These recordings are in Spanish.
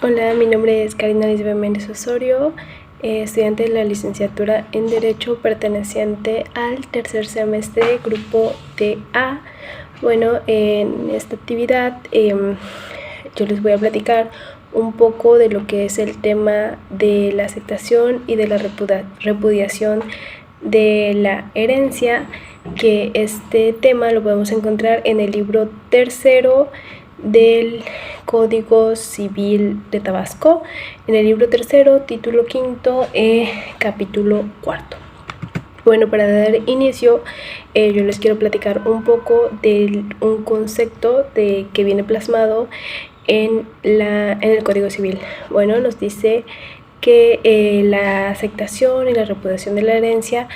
Hola, mi nombre es Karina Lisbeth Méndez Osorio, estudiante de la licenciatura en Derecho perteneciente al tercer semestre Grupo DA. Bueno, en esta actividad yo les voy a platicar un poco de lo que es el tema de la aceptación y de la repudiación de la herencia, que este tema lo podemos encontrar en el libro tercero del Código Civil de Tabasco, en el libro tercero, título quinto, capítulo cuarto. Bueno, para dar inicio, yo les quiero platicar un poco de un concepto que viene plasmado en el Código Civil. Bueno, nos dice que la aceptación y la repudiación de la herencia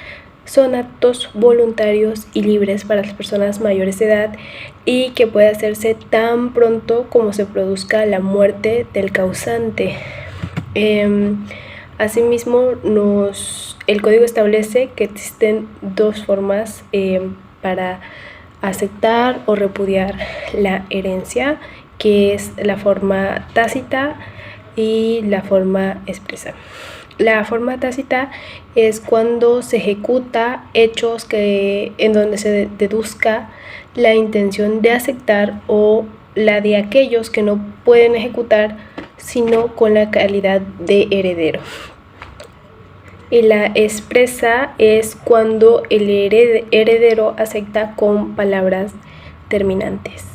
son actos voluntarios y libres para las personas mayores de edad y que puede hacerse tan pronto como se produzca la muerte del causante. Asimismo, el código establece que existen dos formas para aceptar o repudiar la herencia, que es la forma tácita y la forma expresa. La forma tácita es cuando se ejecuta hechos en donde se deduzca la intención de aceptar o la de aquellos que no pueden ejecutar sino con la calidad de heredero. Y la expresa es cuando el heredero acepta con palabras terminantes.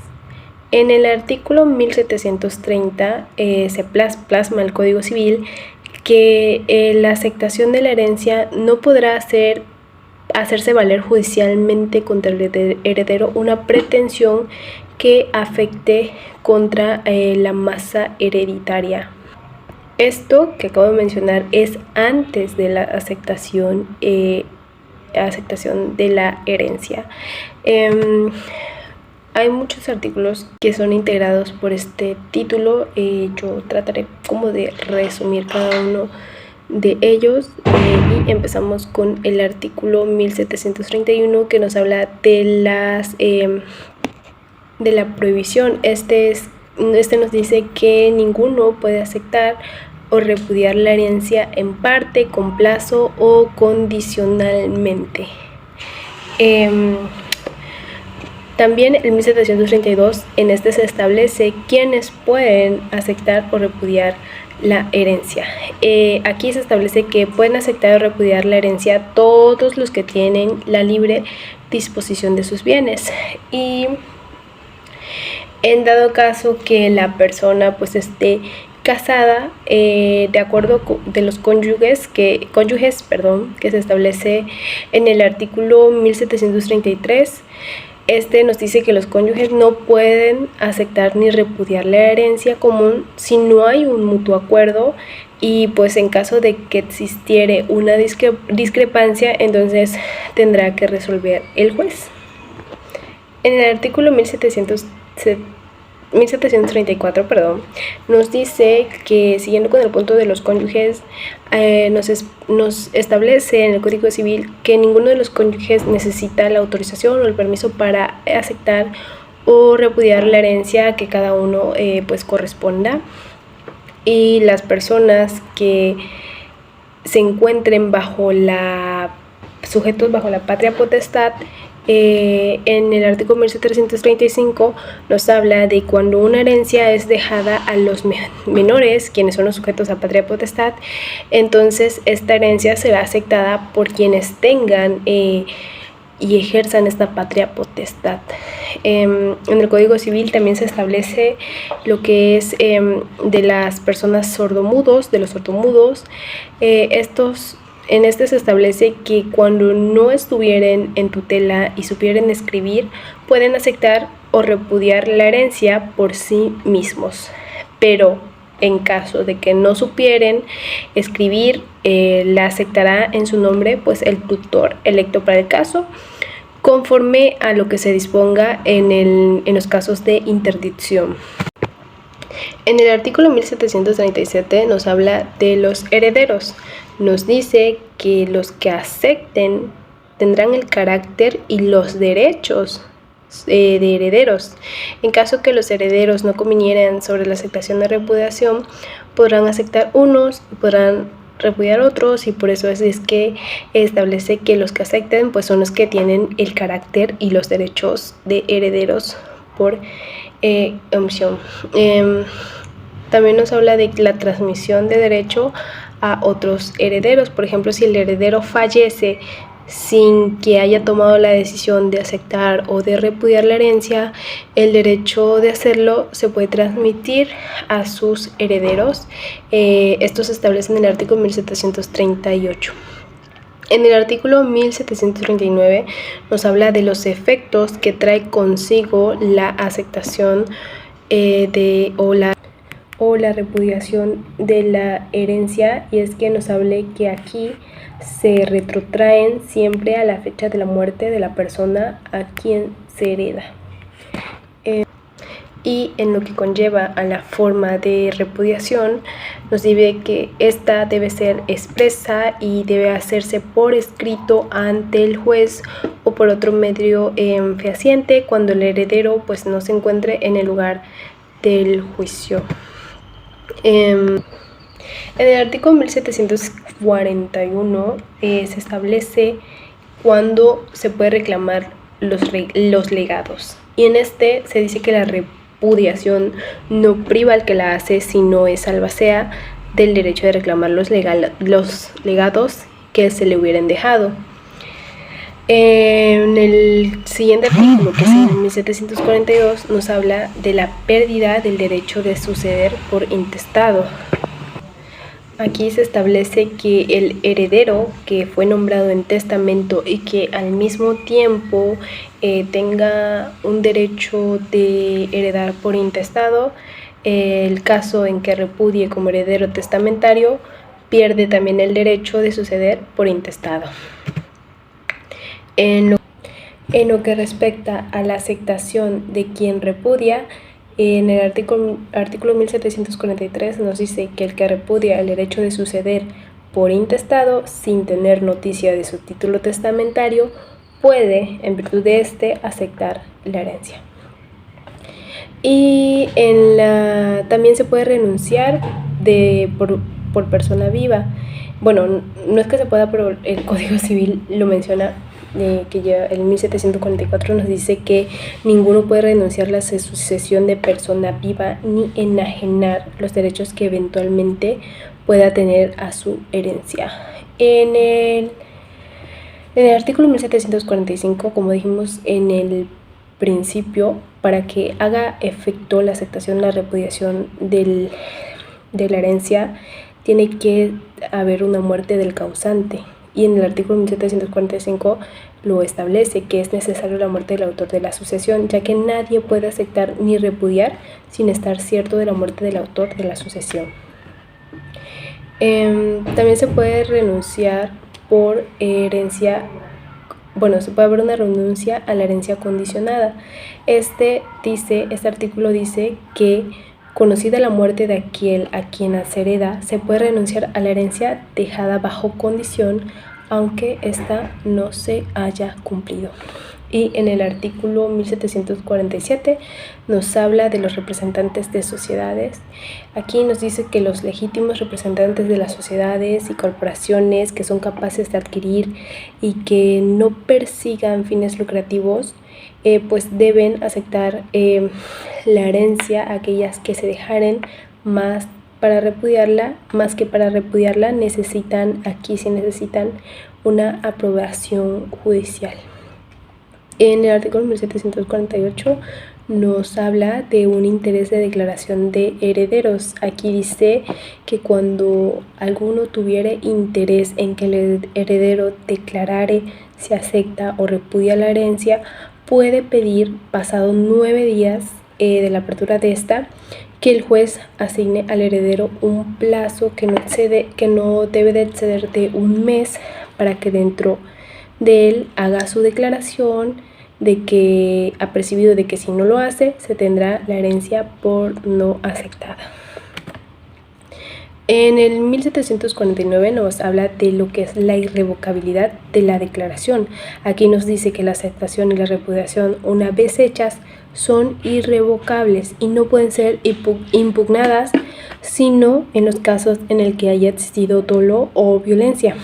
En el artículo 1730 se plasma el Código Civil que la aceptación de la herencia no podrá hacerse valer judicialmente contra el heredero una pretensión que afecte contra la masa hereditaria. Esto que acabo de mencionar es antes de la aceptación de la herencia. Hay muchos artículos que son integrados por este título. Yo trataré como de resumir cada uno de ellos y empezamos con el artículo 1731, que nos habla de la prohibición. Este nos dice que ninguno puede aceptar o repudiar la herencia en parte, con plazo o condicionalmente. También el 1732, en este se establece quiénes pueden aceptar o repudiar la herencia. Aquí se establece que pueden aceptar o repudiar la herencia todos los que tienen la libre disposición de sus bienes, y en dado caso que la persona pues esté casada, de acuerdo de los cónyuges que se establece en el artículo 1733. Este nos dice que los cónyuges no pueden aceptar ni repudiar la herencia común si no hay un mutuo acuerdo, y pues en caso de que existiere una discrepancia, entonces tendrá que resolver el juez. En el artículo 1734, nos dice que, siguiendo con el punto de los cónyuges, nos establece en el Código Civil que ninguno de los cónyuges necesita la autorización o el permiso para aceptar o repudiar la herencia que cada uno pues corresponda, y las personas que se encuentren sujetos bajo la patria potestad, en el artículo 1735 nos habla de cuando una herencia es dejada a los menores, quienes son los sujetos a patria potestad, entonces esta herencia será aceptada por quienes tengan y ejerzan esta patria potestad. En el Código Civil también se establece lo que es de las personas sordomudos, de los sordomudos. En este se establece que cuando no estuvieren en tutela y supieran escribir, pueden aceptar o repudiar la herencia por sí mismos, pero en caso de que no supieren escribir, la aceptará en su nombre pues el tutor electo para el caso, conforme a lo que se disponga en los casos de interdicción. En el artículo 1737 nos habla de los herederos. Nos dice que los que acepten tendrán el carácter y los derechos de herederos. En caso que los herederos no convinieran sobre la aceptación de repudiación, podrán aceptar unos y podrán repudiar otros, y por eso es que establece que los que acepten pues son los que tienen el carácter y los derechos de herederos por omisión. También nos habla de la transmisión de derecho a otros herederos. Por ejemplo, si el heredero fallece sin que haya tomado la decisión de aceptar o de repudiar la herencia, el derecho de hacerlo se puede transmitir a sus herederos. Esto se establece en el artículo 1738. En el artículo 1739 nos habla de los efectos que trae consigo la aceptación o la repudiación de la herencia, y es que nos hable que aquí se retrotraen siempre a la fecha de la muerte de la persona a quien se hereda. Y en lo que conlleva a la forma de repudiación, nos dice que esta debe ser expresa y debe hacerse por escrito ante el juez o por otro medio fehaciente cuando el heredero pues no se encuentre en el lugar del juicio. En el artículo 1741 se establece cuándo se puede reclamar los legados, y en este se dice que la repudiación no priva al que la hace, sino es albacea del derecho de reclamar los legados que se le hubieran dejado. En el siguiente artículo, que es el 1742, nos habla de la pérdida del derecho de suceder por intestado. Aquí se establece que el heredero que fue nombrado en testamento y que al mismo tiempo tenga un derecho de heredar por intestado, el caso en que repudie como heredero testamentario, pierde también el derecho de suceder por intestado. En lo que respecta a la aceptación de quien repudia, en el artículo 1743 nos dice que el que repudia el derecho de suceder por intestado sin tener noticia de su título testamentario puede, en virtud de este, aceptar la herencia. Y también se puede renunciar por persona viva. Bueno, no es que se pueda, pero el Código Civil lo menciona, que ya el 1744 nos dice que ninguno puede renunciar a la sucesión de persona viva ni enajenar los derechos que eventualmente pueda tener a su herencia. En el artículo 1745, como dijimos en el principio, para que haga efecto la aceptación, la repudiación de la herencia, tiene que haber una muerte del causante. Y en el artículo 1745 lo establece, que es necesario la muerte del autor de la sucesión, ya que nadie puede aceptar ni repudiar sin estar cierto de la muerte del autor de la sucesión. También se puede renunciar por herencia. Bueno, se puede haber una renuncia a la herencia condicionada. Este artículo dice que, conocida la muerte de aquel a quien se hereda, se puede renunciar a la herencia dejada bajo condición, aunque ésta no se haya cumplido. Y en el artículo 1747 nos habla de los representantes de sociedades. Aquí nos dice que los legítimos representantes de las sociedades y corporaciones que son capaces de adquirir y que no persigan fines lucrativos, pues deben aceptar la herencia. Aquellas que se dejaren más que para repudiarla, necesitan una aprobación judicial. En el artículo 1748 nos habla de un interés de declaración de herederos. Aquí dice que cuando alguno tuviere interés en que el heredero declarare si acepta o repudia la herencia, puede pedir, pasado 9 días de la apertura de esta, que el juez asigne al heredero un plazo que no debe de exceder de un mes, para que dentro de él haga su declaración de que, apercibido de que si no lo hace, se tendrá la herencia por no aceptada. En el 1749 nos habla de lo que es la irrevocabilidad de la declaración. Aquí nos dice que la aceptación y la repudiación, una vez hechas, son irrevocables y no pueden ser impugnadas sino en los casos en el que haya existido dolo o violencia.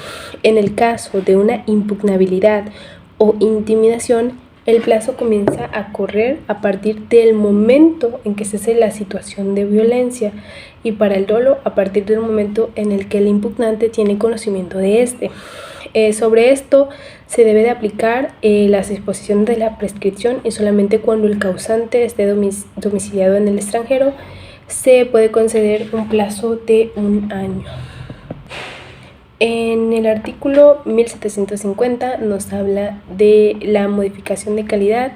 En el caso de una impugnabilidad o intimidación, el plazo comienza a correr a partir del momento en que cese la situación de violencia, y para el dolo a partir del momento en el que el impugnante tiene conocimiento de este. Sobre esto se debe de aplicar las disposiciones de la prescripción, y solamente cuando el causante esté domiciliado en el extranjero se puede conceder un plazo de 1 año. En el artículo 1750 nos habla de la modificación de calidad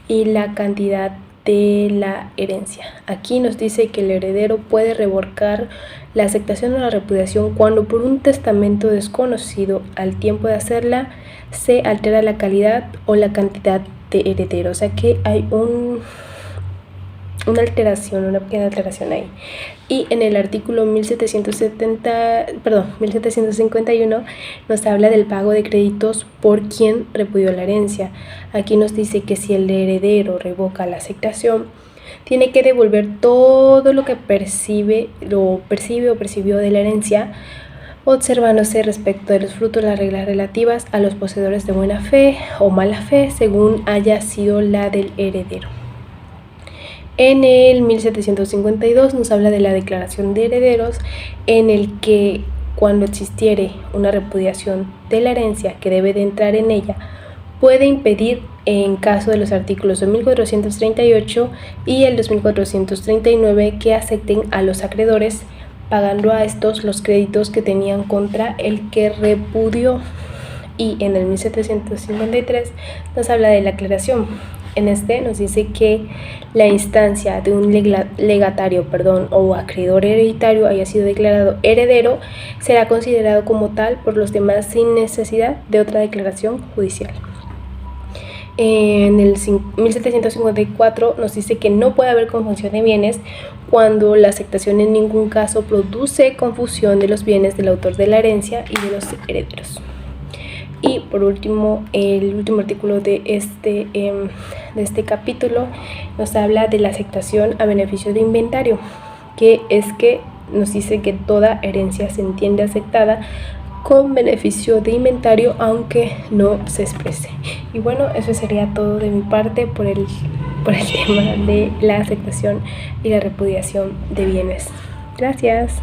y la cantidad de la herencia. Aquí nos dice que el heredero puede revocar la aceptación o la repudiación cuando por un testamento desconocido al tiempo de hacerla se altera la calidad o la cantidad de heredero. O sea que hay una pequeña alteración ahí. Y en el artículo 1751 nos habla del pago de créditos por quien repudió la herencia. Aquí nos dice que si el heredero revoca la aceptación, tiene que devolver todo lo que percibe o percibió de la herencia, observándose respecto de los frutos las reglas relativas a los poseedores de buena fe o mala fe, según haya sido la del heredero. En el 1752 nos habla de la declaración de herederos, en el que cuando existiere una repudiación de la herencia que debe de entrar en ella, puede impedir en caso de los artículos 2438 y el 2439 que acepten a los acreedores, pagando a estos los créditos que tenían contra el que repudió. Y en el 1753 nos habla de la aclaración. En este nos dice que la instancia de un legatario o acreedor hereditario haya sido declarado heredero será considerado como tal por los demás sin necesidad de otra declaración judicial. En el 1754 nos dice que no puede haber confusión de bienes cuando la aceptación en ningún caso produce confusión de los bienes del autor de la herencia y de los herederos. Y por último, el último artículo de este capítulo nos habla de la aceptación a beneficio de inventario, que es que nos dice que toda herencia se entiende aceptada con beneficio de inventario, aunque no se exprese. Y bueno, eso sería todo de mi parte por el tema de la aceptación y la repudiación de bienes. Gracias.